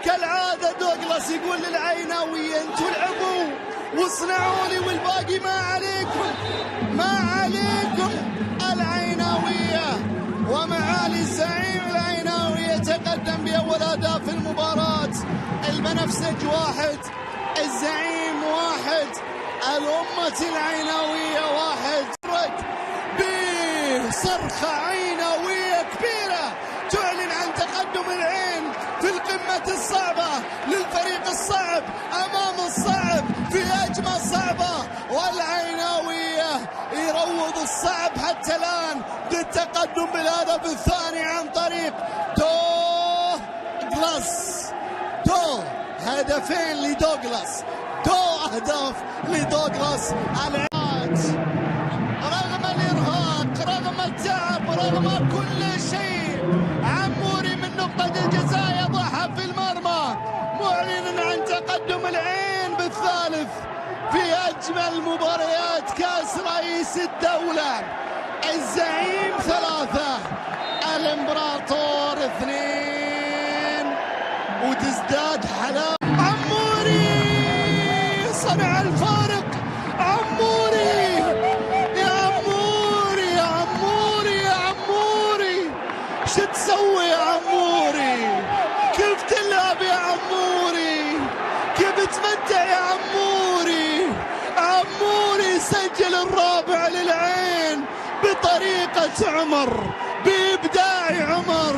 كالعادة دوغلاس يقول للعيناوية انتوا العبوا واصنعوا لي والباقي ما عليكم ما عليكم. العيناوية ومعالي الزعيم العيناوي يتقدم بأول أهداف المباراة. البنفسج 1 الزعيم 1 الأمة العيناوية 1. بصرخة عيناوية كبيرة تعلن عن تقدم العين في القمة الصعبة للفريق الصعب أمام الصعب في هجمة صعبة، والعيناوية يروض الصعب حتى الآن بالتقدم بالهدف الثاني عن طريق دوغلاس. هدفين لدوغلاس، أهداف لدوغلاس. رغم الإرهاق رغم التعب رغم كل شيء عموري من نقطة الجزاء يضعها في المرمى معلنا عن تقدم العين بالثالث في أجمل مباريات كأس رئيس الدولة. الزعيم 3 الإمبراطور 2 وتزداد حلاوة. عموري صنع الفارق. عموري يا عموري يا عموري يا عموري شو تسوي يا عموري؟ كيف تلعب يا عموري؟ كيف تمتع يا عموري؟ عموري سجل الرابع للعين بطريقة عمر بإبداع عمر.